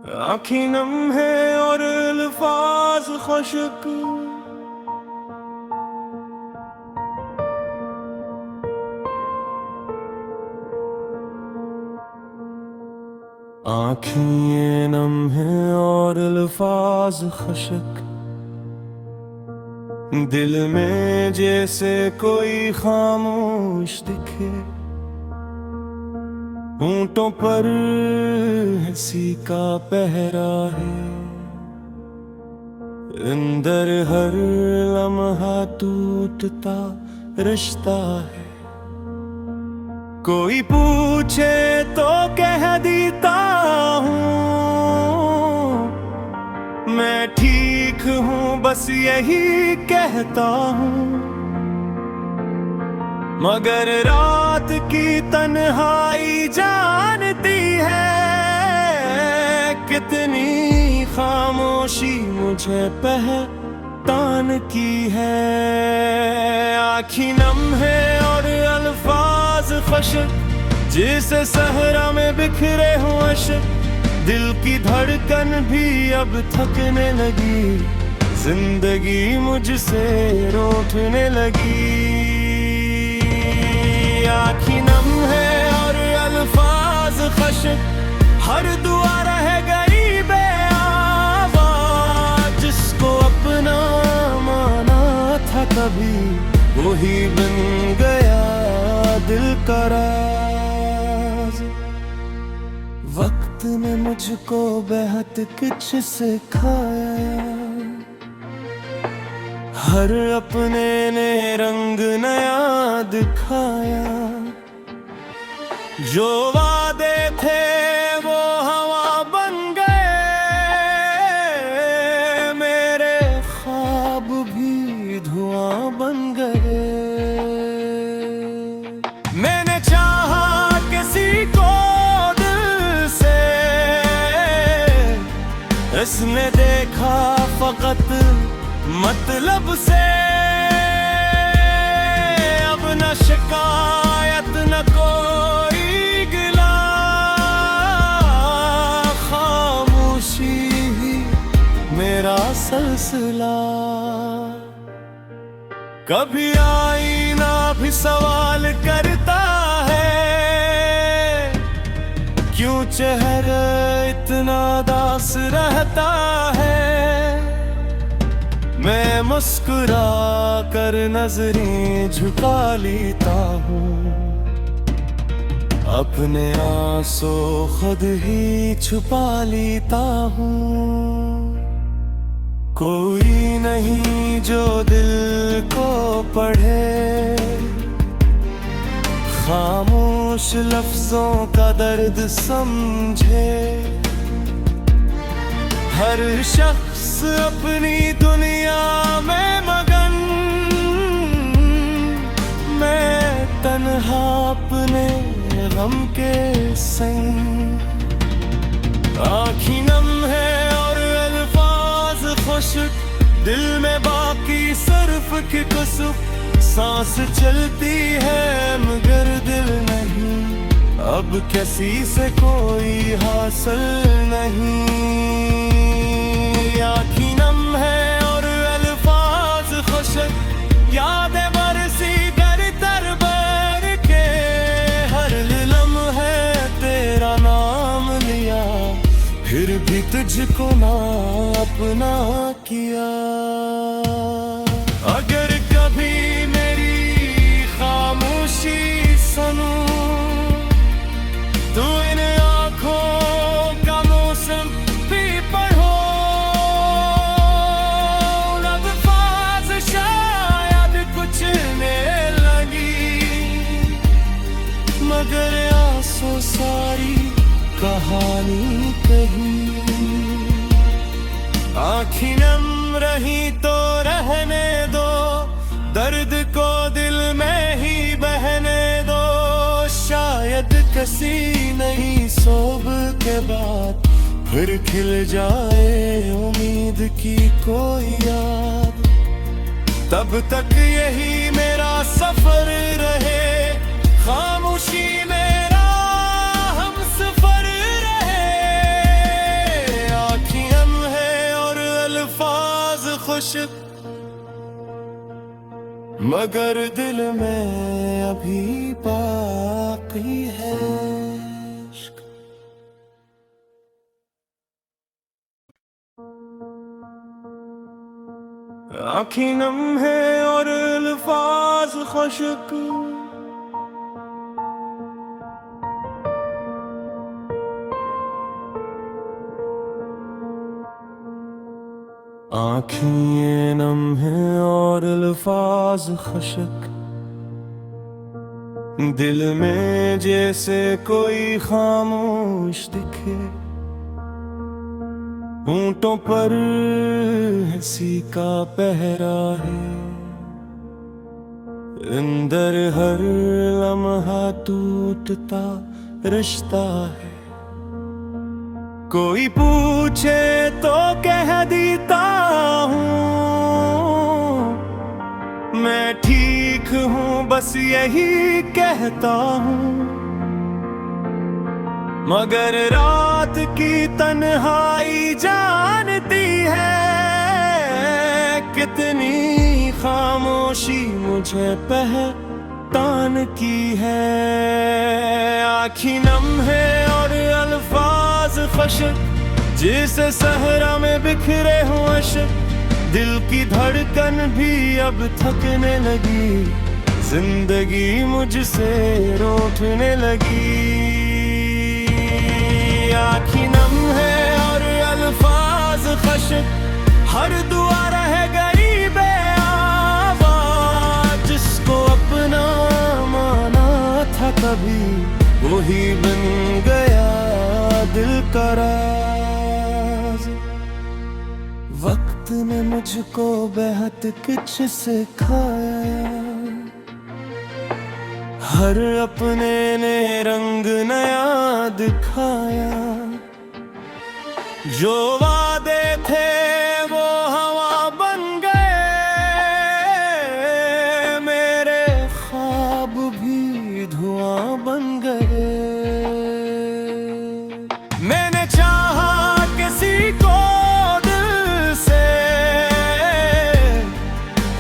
आँखें नम है और अल्फाज खुशक। आँखें नम है और अल्फाज खुशक। दिल में जैसे कोई खामोश दिखे। होंठों पर हंसी का पहरा है। अंदर हर लम्हा टूटता रिश्ता है। कोई पूछे तो कह देता हूँ मैं ठीक हूँ, बस यही कहता हूँ। मगर रात की तन्हाई जानती है कितनी खामोशी मुझे पहचान की है। आँखें नम है और अल्फाज खुशक। जिसे सहरा में बिखरे हों अश्क। दिल की धड़कन भी अब थकने लगी। जिंदगी मुझसे रूठने लगी। आँखें नम है और अल्फाज खुशक। हर दुआ रह गई बेआवाज़। जिसको अपना माना था कभी वही बन गया दिल का राज। वक्त ने मुझको बेहद कुछ सिखाया। हर अपने ने रंग नया दिखाया। जो वादे थे वो हवा बन गए। मेरे ख्वाब भी धुआं बन गए। मैंने चाहा किसी को दिल से। इसने देखा फकत मतलब से। अब न शिकायत न कोई गिला। खामोशी ही मेरा सिलसिला। कभी आईना भी सवाल करता है क्यों चेहरा इतना दास रहता है। मैं मुस्कुरा कर नजरें झुका लेता हूँ। अपने आंसू खुद ही छुपा लेता हूँ। कोई नहीं जो दिल को पढ़े। खामोश लफ्जों का दर्द समझे। हर शख्स अपनी दुनिया में मगन। मैं तन्हा अपने गम के संग। आँखें नम है और अल्फाज खुशक। दिल में बाकी सिर्फ की कसुक। सांस चलती है मगर दिल नहीं। अब किसी से कोई हासिल नहीं। आँखें नम है और अल्फाज खुशक। यादें बरसी दर दर बर के। हर लम्हे तेरा नाम लिया फिर भी तुझको ना अपना किया। अगर कभी मेरी खामोशी सुनूं तो इन आँखों का मौसम भी पढ़ो। लफ्ज़ शायद कुछ ने लगी मगर आंसू सारी कहानी कही। आँखें नम रही तो रहने दो। दर्द को दिल में ही बहने दो। शायद किसी नई सुबह के बाद फिर खिल जाए उम्मीद की कोई याद। तब तक यही मेरा सफर रहे। खामोशी मेरा हमसफर रहे। आशिक, मगर दिल में अभी बाकी है इश्क। आँखें नम है और अल्फाज खुश्क, आँखें नम है और अल्फाज खुश्क, दिल में जैसे कोई खामोश दिखे, होंठों पर हंसी का पहरा है, अंदर हर लम्हा टूटता रिश्ता है। कोई पूछे तो कह देता हूँ मैं ठीक हूँ, बस यही कहता हूँ, मगर रात की तन्हाई जानती है कितनी खामोशी मुझे पहचान की है। आँखी नम है और अल्फाज खुश्क, जिसे सहरा में बिखरे हो अश्क, दिल की धड़कन भी अब थकने लगी, जिंदगी मुझसे रूठने लगी। आँखी नम है और अल्फाज खुश्क, हर दुआ रह गई बेआवाज़, जिसको अपना माना था कभी वही बन गया दिल का राज। वक्त ने मुझको बेहद कुछ सिखाया, हर अपने ने रंग नया दिखाया, जो वादे थे वो हवा बन गए, मेरे ख्वाब भी धुआं बन गए। मैंने चाहा किसी को दिल से,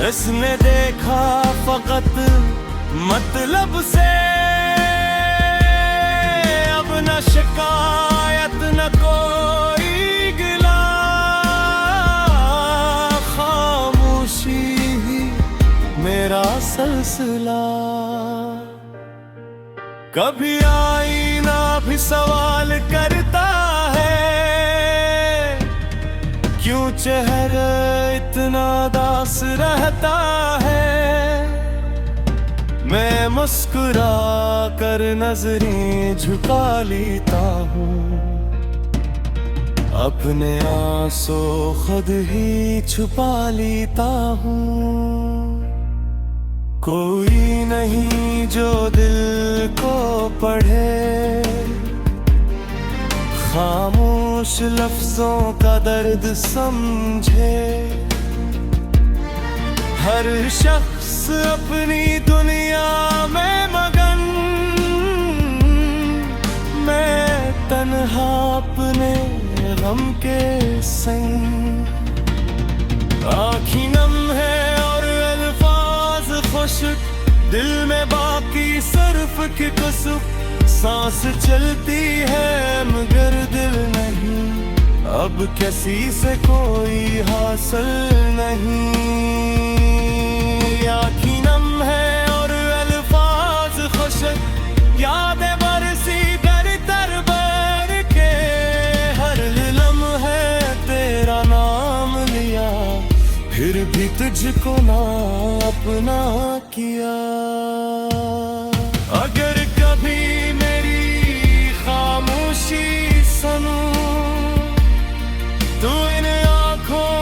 इसने देखा फकत मतलब से, अब न शिकायत न कोई गिला, खामोशी ही मेरा सिलसिला। कभी आईना भी सवाल करता है, क्यों चेहरा इतना दास रहता है। मैं मुस्कुरा कर नजरें झुका लेता हूँ, अपने आंसू खुद ही छुपा लेता हूँ। कोई नहीं जो दिल को पढ़े, खामोश लफ्जों का दर्द समझे। हर शख्स अपनी दुनिया में मगन, मैं तन्हा अपने गम के संग। आँखी नम है और अल्फाज खुश्क, दिल में बाकी सिर्फ की कसुक। सांस चलती है मगर दिल नहीं, अब किसी से कोई हासिल नहीं। आँखी नम है और अल्फाज खुश्क, यादें बरसी दर दर बर के। हर लम्हे तेरा नाम लिया, फिर भी तुझको ना अपना किया। अगर कभी मेरी खामोशी सुनूं, तो इन आँखों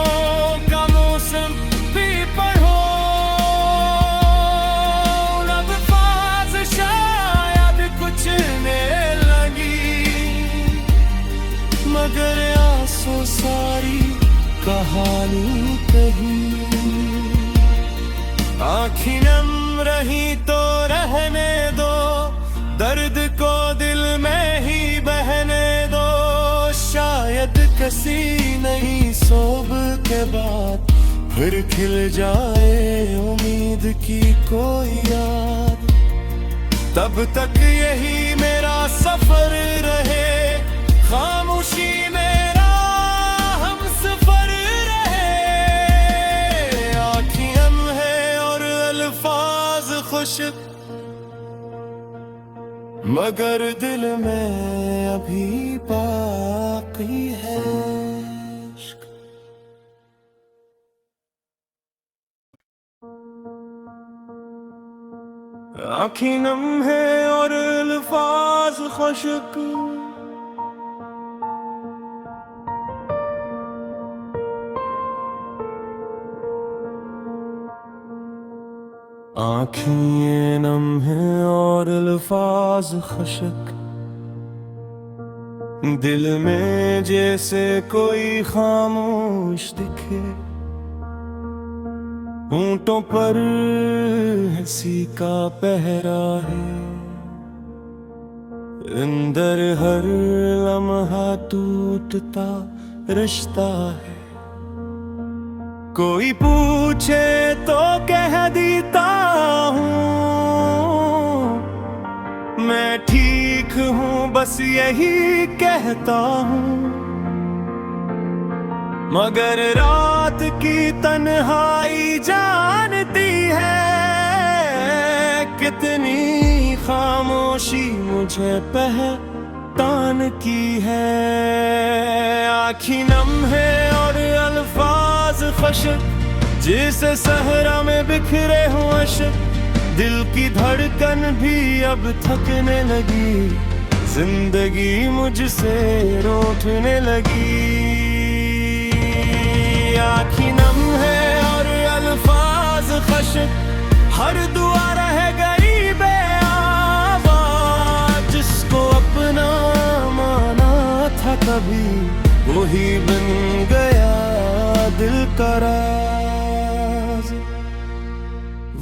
का मौसम भी पढ़ो। लफ्ज़ शायद कुछ ने लगी, मगर आंसू सारी कहानी कही। आँखी नम रही तो रहने दो, दर्द को दिल में ही बहने दो। शायद किसी नई सोब के बाद फिर खिल जाए उम्मीद की कोई याद, तब तक यही मेरा सफर रहे, खामोशी मेरा हम सफर रहे। आँखें हम है और अल्फाज खुश्क, मगर दिल में अभी बाकी है इश्क। आँखें नम है और अल्फाज खुश्क, आँखें नम हैं और अल्फाज खुश्क, दिल में जैसे कोई खामोश दिखे, होंठों पर हंसी का पहरा है, अंदर हर लम्हा टूटता रिश्ता है। कोई पूछे तो कह देता हूँ मैं ठीक हूँ, बस यही कहता हूँ, मगर रात की तन्हाई जानती है कितनी खामोशी मुझे पहचान की है। आँखें नम है और अल्फाज खुश्क, जिसे सहरा में बिखरे हों अश्क, दिल की धड़कन भी अब थकने लगी, जिंदगी मुझसे रूठने लगी। आँखें नम है और अल्फाज खुश्क, हर दुआ रह गई बेआवाज़, जिसको अपना माना था कभी वही बन गया दिल का राज।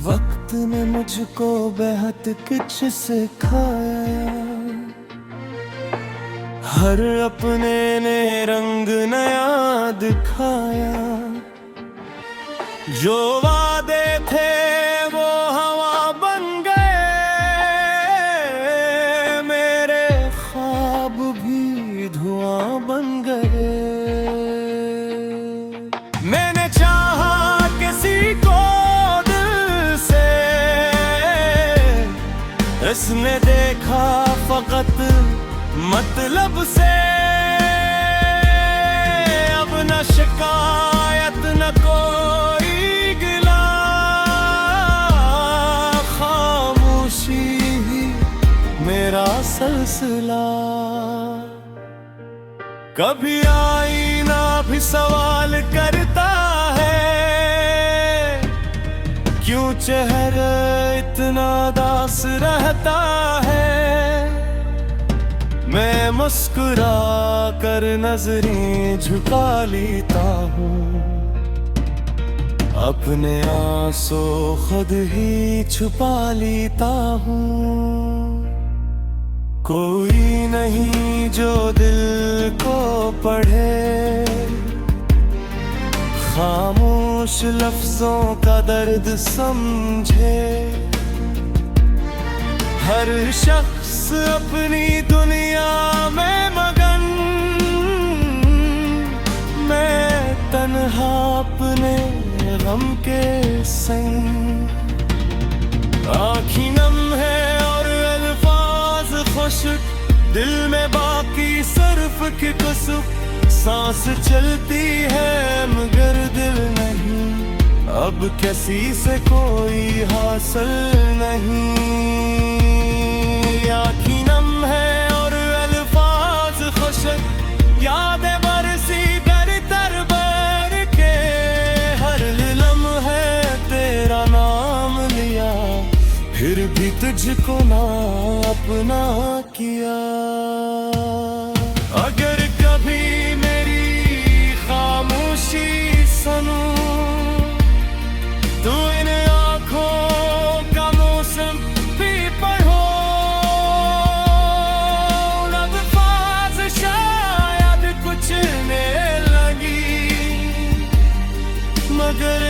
वक्त ने मुझको बेहद कुछ सिखाया, हर अपने ने रंग नया दिखाया, जो वादे थे वो हवा बन गए, मेरे ख्वाब भी धुआं बन गए। मैंने चाहा किसी को दिल से, इसने देखा फकत मतलब से, अब न शिकायत न कोई गिला, खामोशी ही मेरा सिलसिला। कभी आईना भी सवाल करता है, क्यों चेहरा इतना दास रहता है। मैं मुस्कुरा कर नजरें झुका लेता हूँ, अपने आंसू खुद ही छुपा लेता हूँ। कोई नहीं जो दिल को पढ़े, खामोश लफ्जों का दर्द समझे। हर शख्स अपनी दुनिया में मगन, मैं तन्हा अपने गम के संग। आँखें नम है और अल्फाज खुश्क, दिल में बाकी सिर्फ की कुसुक। सांस चलती है मगर दिल नहीं, अब किसी से कोई हासिल नहीं। आँखें नम है और अल्फाज खुश्क, यादें बरसी दर दर बर के, हर लम्हे तेरा नाम लिया, फिर भी तुझको ना अपना किया। अगर कभी मेरी खामोशी सुनो, तो इन आँखों का मौसम भी पढ़ो। अल्फाज शायद कुछ ने लगी, मगर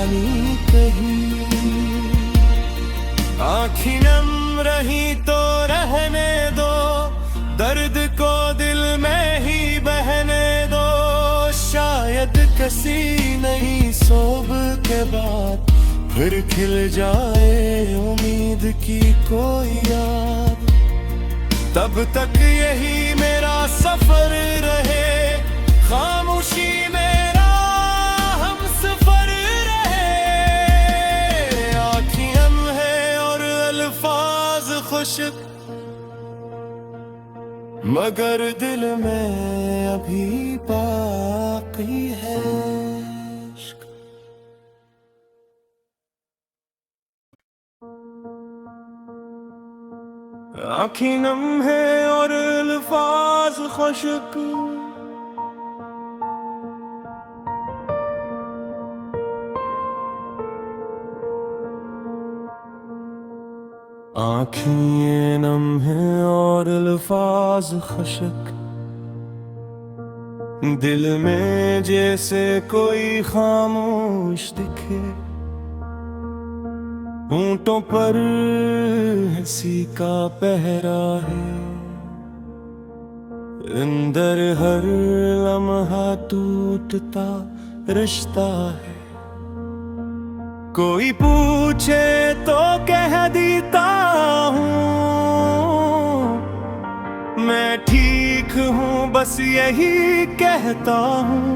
कहानी कही। आँखें नम रही तो रहने दो, दर्द को दिल में ही बहने दो। शायद किसी नई सुबह के बाद फिर खिल जाए उम्मीद की कोई याद। तब तक यही मेरा सफर रहे, खामोशी मेरा हम सफर रहे। आँखें हम है और अल्फाज खुश्क, मगर दिल में अभी बाकी है इश्क। आँखें नम है और अल्फाज खुश्क, आँखें नम हैं और अल्फाज खुश्क। दिल में जैसे कोई खामोश दिखे, होंठों पर हंसी का पहरा है। अंदर हर लम्हा टूटता रिश्ता है। कोई पूछे तो कह देता हूँ मैं ठीक हूँ, बस यही कहता हूँ।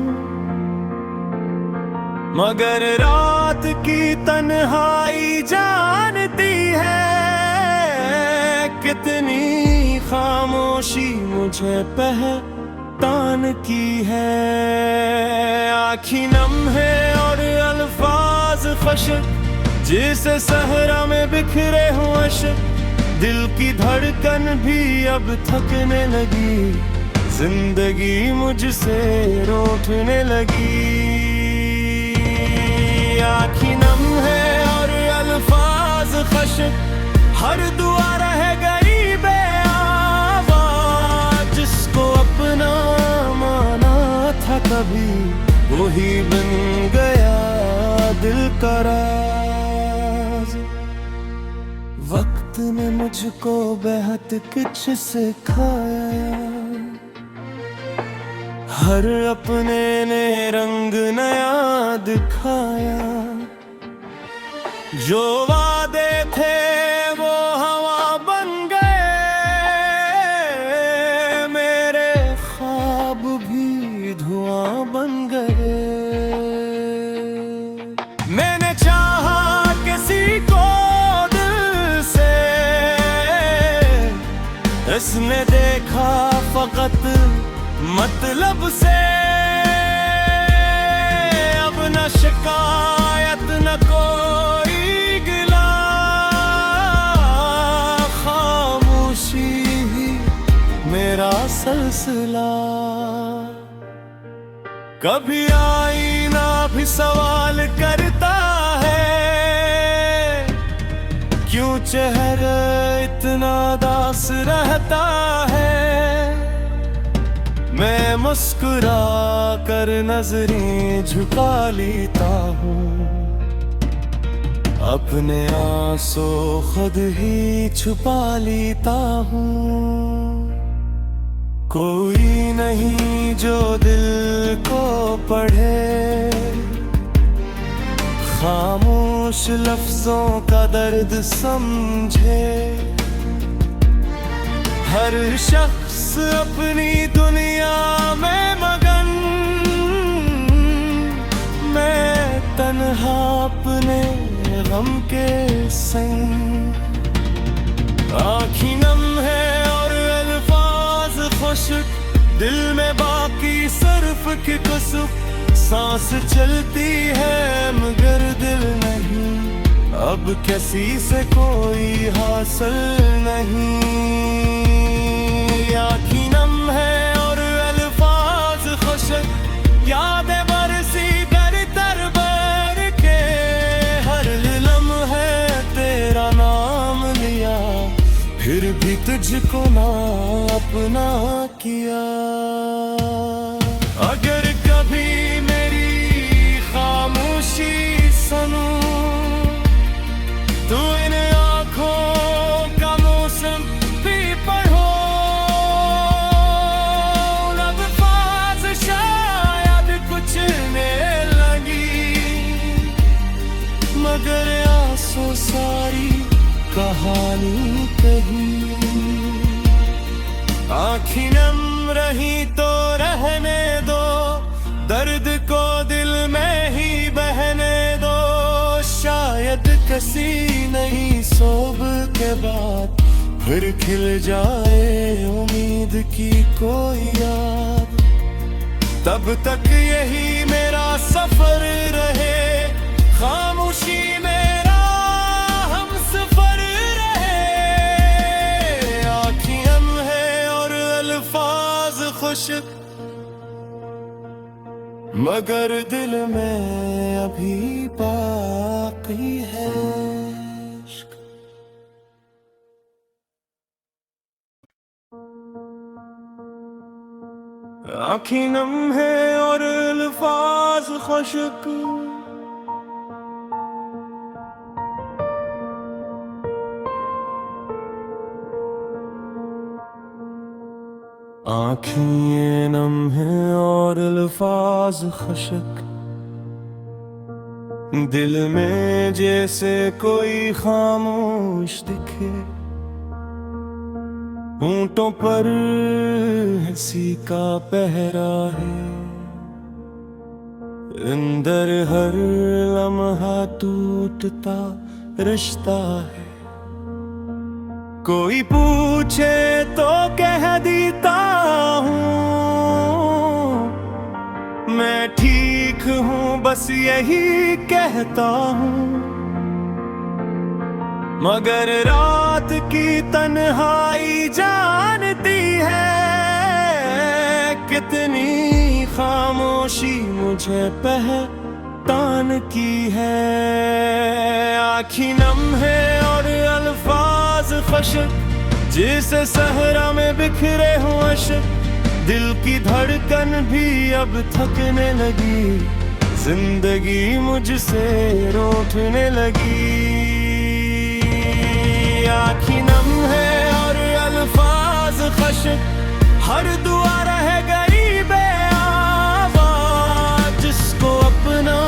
मगर रात की तन्हाई जानती है, कितनी खामोशी मुझे पहचान की है। आँखें नम है और अल्फाज खुश्क, जिसे सहरा में बिखरे हो अश्क। दिल की धड़कन भी अब थकने लगी, जिंदगी मुझसे रूठने लगी। आँखें नम है और अल्फाज खुश्क, हर दुआ रह गई बेआवाज़। जिसको अपना माना था कभी, वही बन गया दिल का राज। वक्त ने मुझको बेहद कुछ सिखाया, हर अपने ने रंग नया दिखाया। जो वादे थे वो हवा बन गए, मेरे ख्वाब भी धुआं बन गए। मैंने चाहा किसी को दिल से, इसने देखा फकत मतलब से। अब न शिकायत न कोई गिला, खामोशी ही मेरा सिलसिला। कभी आईना भी सवाल करता है, क्यों चेहरा इतना दास रहता है। मैं मुस्कुरा कर नजरें झुका लेता हूँ, अपने आंसू खुद ही छुपा लेता हूँ। कोई नहीं जो दिल को पढ़े, खामोश लफ्जों का दर्द समझे। हर शख्स अपनी दुनिया में मगन, मैं तन्हा अपने गम के संग। आँखें नम है और अल्फाज खुश्क, दिल में बाकी सिर्फ की कुसुक। सांस चलती है मगर दिल नहीं, अब किसी से कोई हासिल नहीं। आँखें नम है और अल्फाज खुश्क, यादें बरसी दर दर बर के। हर लम्हे तेरा नाम लिया, फिर भी तुझको ना अपना किया। अगर कभी मेरी खामोशी सनम, तू इन आँखों का मौसम भी पढ़ो। अल्फाज शायद कुछ ने लगी, मगर आंसू सारी कहानी कही। आँखें नम रही तो रहने दो, दर्द को दिल में ही बहने दो। शायद किसी नई सुबह के बाद फिर खिल जाए उम्मीद की कोई याद। तब तक यही मेरा सफर रहे, खामोशी मेरा हमसफर रहे। आँखें हम है और अल्फाज खुश्क, मगर दिल में अभी बाकी है इश्क। आँखें नम है और अल्फाज खुश्क, आँखें नम हैं और अल्फाज खुश्क। दिल में जैसे कोई खामोश दिखे, होंठों पर हंसी का पहरा है। अंदर हर लम्हा टूटता रिश्ता है। कोई पूछे तो कह देता हूँ मैं ठीक हूँ, बस यही कहता हूँ। मगर रात की तन्हाई जानती है, कितनी खामोशी मुझे पहचान की है। आँखें नम है और अल्फाज खुश्क, जिसे सहरा में बिखरे हों अश्क। दिल की धड़कन भी अब थकने लगी, जिंदगी मुझसे रूठने लगी। आँखें नम है और अल्फाज खुश्क, हर दुआ रह गई बेआवाज़। जिसको अपना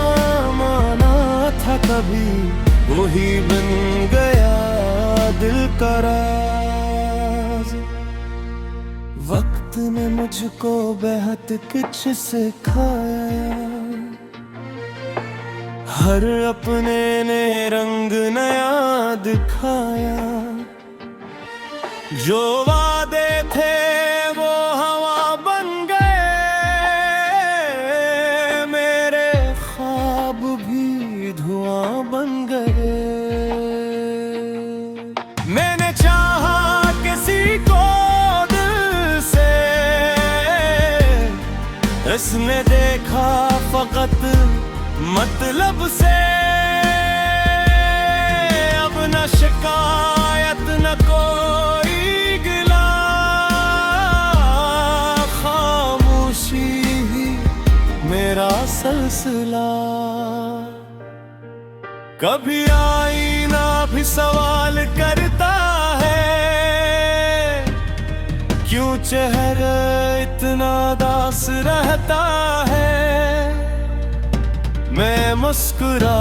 माना था कभी, वही बन गया दिल का राज। वक्त ने मुझको बेहद कुछ सिखाया, हर अपने ने रंग नया दिखाया। जो वादे थे वो हवा बन गए, मेरे ख्वाब भी धुआं बन गए। मैंने चाहा किसी को दिल से, इसने देखा फकत मतलब से। अब न शिकायत न कोई गिला, खामोशी ही मेरा सिलसिला। कभी आईना भी सवाल करता है, क्यों चेहरा इतना दास रहता है। मैं मुस्कुरा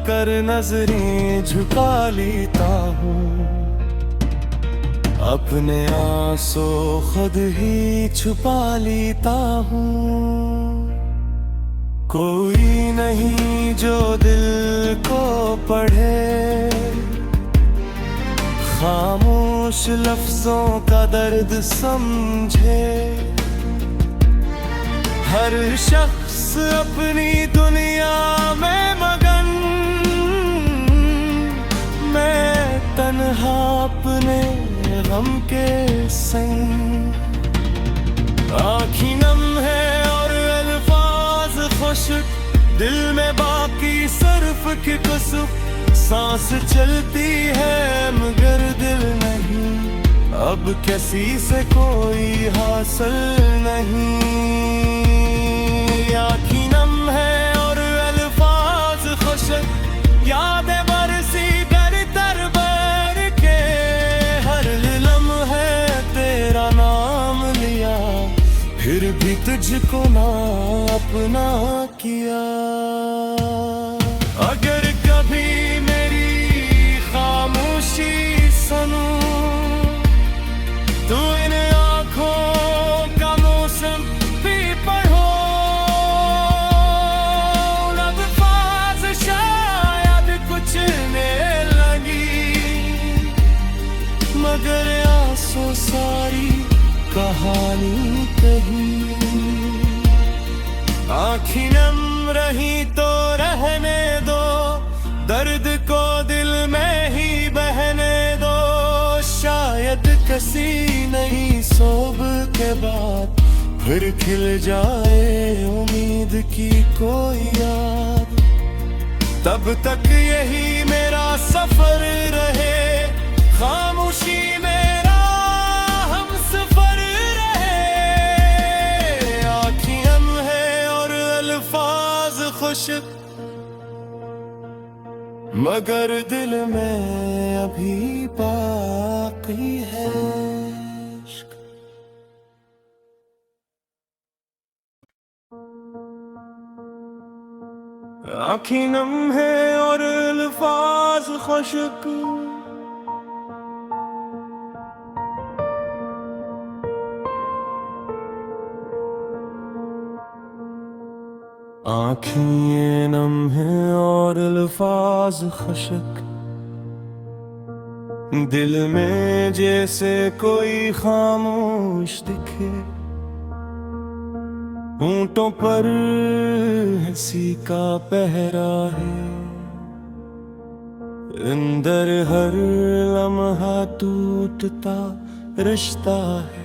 कर नजरें झुका लेता हूँ, अपने आंसू खुद ही छुपा लेता हूँ। कोई नहीं जो दिल को पढ़े, खामोश लफ्जों का दर्द समझे। हर शख्स अपनी दुनिया में मगन, मैं तन्हा अपने गम के संग। आँखें नम है और अल्फाज खुश्क, दिल में बाकी सिर्फ की कुसुक। सांस चलती है मगर दिल नहीं, अब किसी से कोई हासिल नहीं। आँखें नम है और अल्फाज खुश्क, यादें बरसी दर दर बर के, हर लम्हे तेरा नाम लिया, फिर भी तुझको ना अपना किया। अगर कभी मेरी खामोशी सुनूं, तू इन आँखों का मौसम भी पढ़ो। लफ्ज़ शायद कुछ ने लगी, मगर आंसू सारी कहानी कही। आँखें नम रही तो रहने दो, दर्द को दिल में ही बहने दो। शायद किसी नई सुबह के बाद फिर खिल जाए उम्मीद की कोई याद। तब तक यही मेरा सफर रहे, खामोशी मेरा हम सफर रहे। आँखें हम है और अल्फाज खुश्क, मगर दिल में अभी बाकी है इश्क। आँखें नम है और अल्फाज खुश्क, आँखें नम हैं और अल्फाज खुश्क, दिल में जैसे कोई खामोश दिखे। होंठों पर हंसी का पहरा है, अंदर हर लम्हा टूटता रिश्ता है।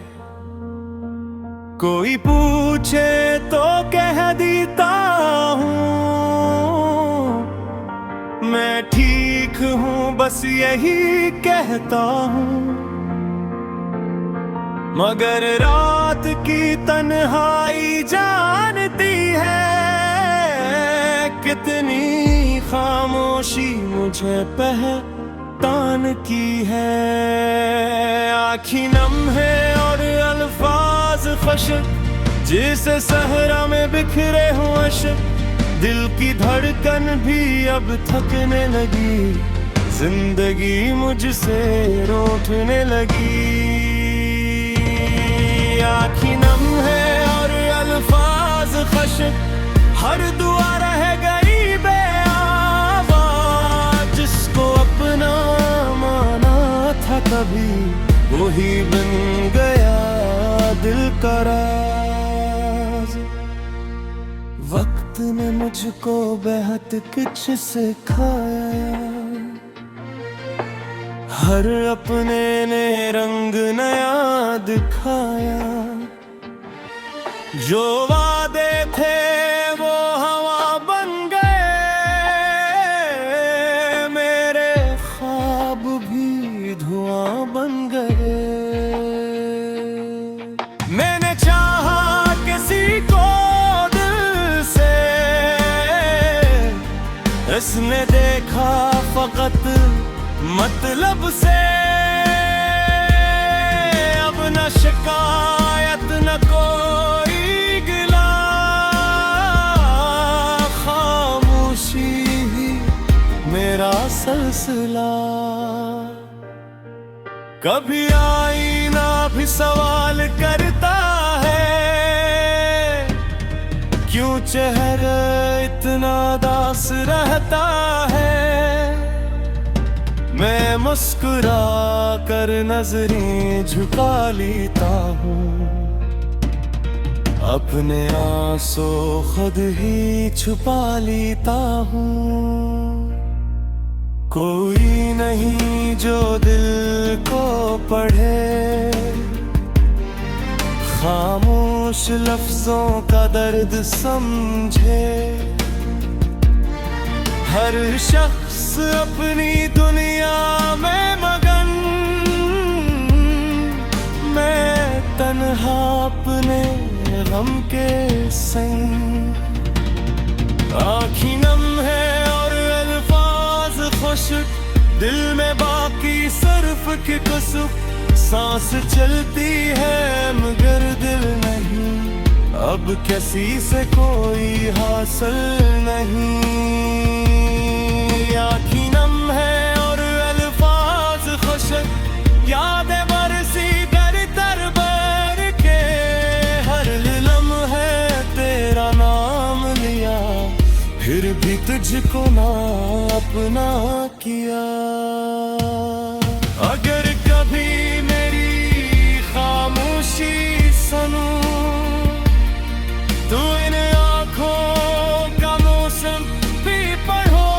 कोई पूछे तो कह देता हूँ मैं ठीक हूँ, बस यही कहता हूँ। मगर रात की तन्हाई जानती है, कितनी खामोशी मुझे पहचान की है। आँखें नम है और अल्फाज खुश्क, जिसे सहरा में बिखरे हुए अश्क। दिल की धड़कन भी अब थकने लगी, जिंदगी मुझसे रूठने लगी। आँखें नम है और अल्फाज खुश्क, हर दुआ रह गई बेआवाज़। जिसको अपना माना था कभी, वही बन गया दिल का राज। वक्त ने मुझको बेहद कुछ सिखाया, हर अपने ने रंग नया दिखाया। जो वादे थे वो हवा बन गए, मेरे ख्वाब भी धुआं बन गए। मैंने चाहा किसी को दिल से, इसने देखा फकत मतलब से। अब न शिकायत न कोई गिला, खामोशी ही मेरा सिलसिला। कभी आईना भी सवाल करता है, क्यों चेहरा इतना दास रहता है। मैं मुस्कुरा कर नजरें झुका लेता हूँ, अपने आंसू खुद ही छुपा लेता हूँ। कोई नहीं जो दिल को पढ़े, खामोश लफ्जों का दर्द समझे। हर शख्स अपनी दुनिया में मगन, मैं तन्हा अपने गम के संग। आँखें नम है और अल्फाज आशिक, दिल में बाकी सिर्फ की कसुक। सांस चलती है मगर दिल नहीं, अब किसी से कोई हासिल नहीं। आँखी नम है और अल्फाज खुशक, यादें बरसी दर दर बर के। हर लम्हे तेरा नाम लिया, फिर भी तुझको ना अपना किया। अगर कभी मेरी खामोशी सुनूं, तू इन आँखों का मौसम भी पढ़ो।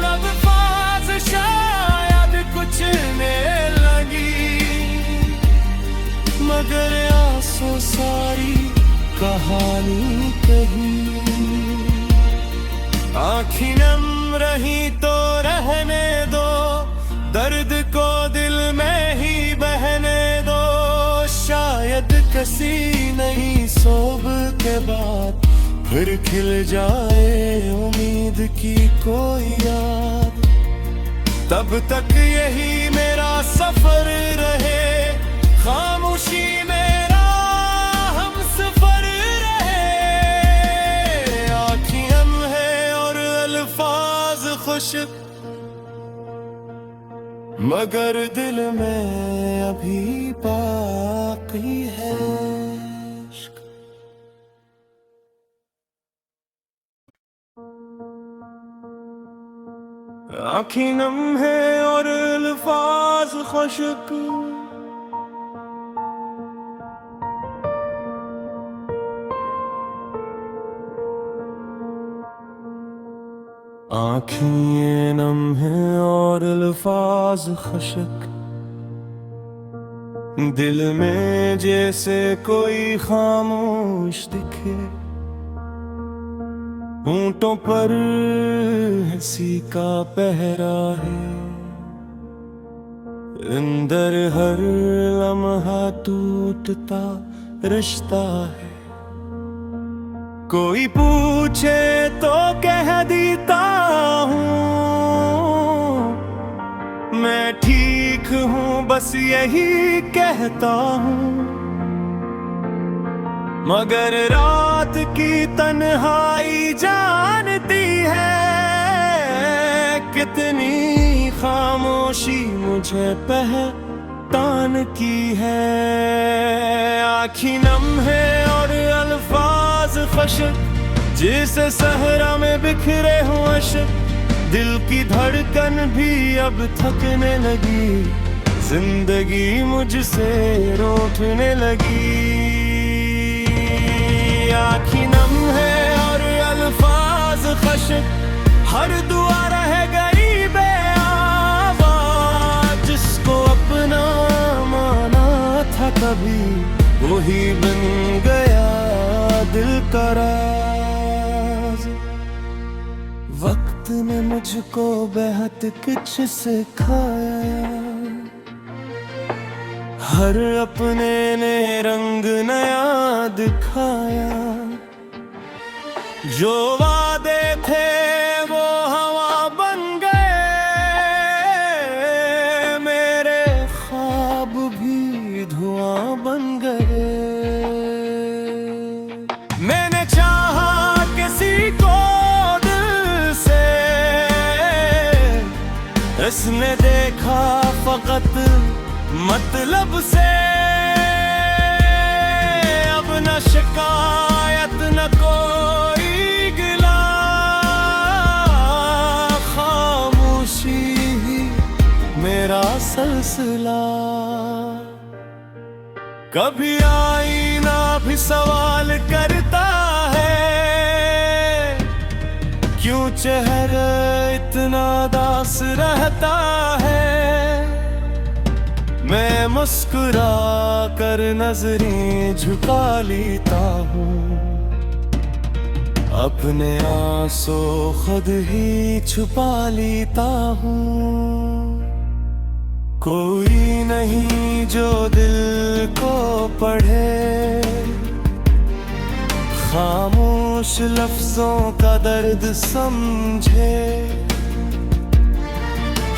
अल्फाज शायद कुछ ने लगी, मगर आंसू सारी कहानी कही। आँखी नम रही तो रहने दो, दर्द को दिल में ही बहने दो। शायद किसी नई सुबह के बाद फिर खिल जाए उम्मीद की कोई याद। तब तक यही मेरा सफर रहे, खामोशी मेरा हम सफर रहे। आँखी हम है और अल्फाज खुशक, मगर दिल में अभी बाकी है इश्क। आँखी नम है और अल्फाज खुशक, आँखें नम हैं और अल्फाज खुशक। दिल में जैसे कोई खामोश दिखे, होंठों पर हंसी का पहरा है। अंदर हर लम्हा टूटता रिश्ता है। कोई पूछे तो कह देता हूँ मैं ठीक हूँ, बस यही कहता हूँ। मगर रात की तन्हाई जानती है, कितनी खामोशी मुझे पहचान की है। आँखी नम है और अल्फाज खुशक, जिसे सहरा में बिखरे हो अश्क। दिल की धड़कन भी अब थकने लगी, जिंदगी मुझसे रूठने लगी। आँखी नम है और अल्फाज खुशक, हर दुआ रह गई बेआवाज़। जिसको अपना माना था कभी, वही बन गया दिल का राज। वक्त ने मुझको बेहद कुछ सिखाया, हर अपने ने रंग नया दिखाया। जो वादे थे वो हवा बन गए, मेरे ख्वाब भी धुआं बन गए। मैंने चाहा किसी को दिल से, इसने देखा फकत मतलब से। अब न शिकायत न कोई गिला, खामोशी ही मेरा सिलसिला। कभी आईना भी सवाल करता है, क्यों चेहरा इतना दास रहता है। मैं मुस्कुरा कर नजरें झुका लेता हूँ, अपने आंसू खुद ही छुपा लेता हूँ। कोई नहीं जो दिल को पढ़े, खामोश खामोश लफ्जों का दर्द समझे।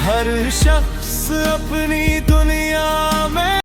हर शख्स अपनी दुनिया में